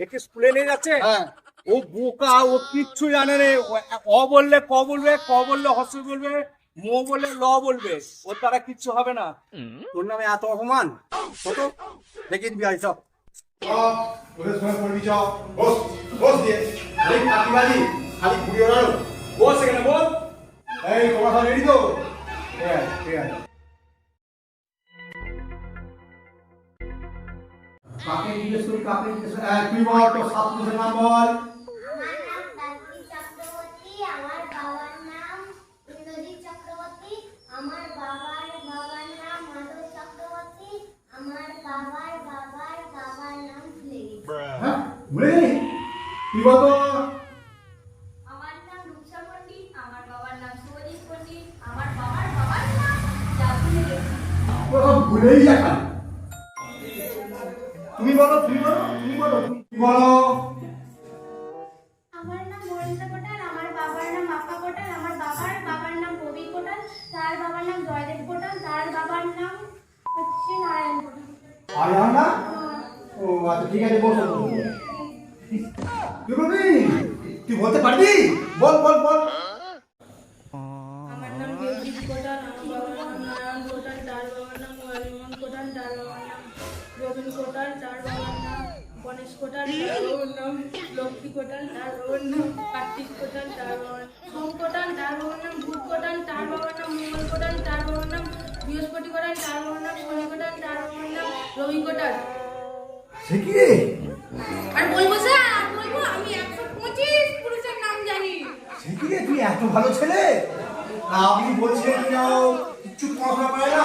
একে স্কুলে নিয়ে যাচ্ছে। ও বোকা, ও কিচ্ছু জানে রে। অ বললে ক বলবে, ক বললে হস্য বলবে, মো বললে ল বলবে। ওর দ্বারা কিচ্ছু হবে না। তোর নামে এত অপমান কত দেখে দিবি। আয় সব ওদের সময় পড়বি চ। বস বস দিয়ে এই কাটিবাজি খালি ঘুরে ওড়ানো। বস এখানে বল। এই তোমার সব রেডি তো? হ্যাঁ ঠিক আছে। কাকে জিজ্ঞেস করি, কাকে জিজ্ঞেস করি? তুই বল তোর ছাত্রদের নাম বল। আমার নাম গায়ত্রী চক্রবর্তী, আমার বাবার নাম ইন্দ্রজিৎ চক্রবর্তী, আমার বাবার নাম মাধব চক্রবর্তী, আমার বাবার নাম ভুলে গেছি। হ্যাঁ ভুলে গেলি? তুই বল তো। আমার নাম রূপসা পণ্ডিত, আমার বাবার নাম শুভজিৎ পণ্ডিত, আমার বাবার নাম যা ভুলে গেছি। তোরা সব ভুলেই যা খালি। তুমি বলো, তুমি বলো, তুমি বলো, তুমি বলো। আমার নাম বরেন্দ্র কোটাল, আমার বাবার নাম আপ্পা কোটাল, আমার বাবার নাম কবি কোটাল, তার বাবার নাম জয়দেব কোটাল, তার বাবার নাম হচ্ছে নারায়ণ কোটাল। আর জানো না? ও আচ্ছা ঠিক আছে, বল বল। তুই বলবি? তুই বলতে পারবি? বল বল বল। আমার নাম দেবজিৎ কোটাল, আমার বাবার নাম নারায়ণ কোটাল, তার বাবার নাম হরিমোহন কোটাল, তার বাবার নাম রবীন কোটাল, তার বাবার নাম গণেশ কোটাল, তার বাবার নাম লক্ষ্মী কোটাল, তার বাবার নাম কার্তিক কোটাল, তার বাবার সোম কোটাল, তার বাবার নাম ভূত কোটাল, তার বাবার নাম মঙ্গল কোটাল, তার বাবার নাম বৃহস্পতি কোটাল, তার বাবার নাম শনি কোটাল, তার বাবার নাম রবি কোটাল। সে কি রে? আর বলবো স্যার, বলবো আমি 125 পুরুষের নাম জানি। সে কি রে, তুই এত ভালো ছেলে? না আপনি বলছেন যাও কিচ্ছু পড়াশোনা করে না?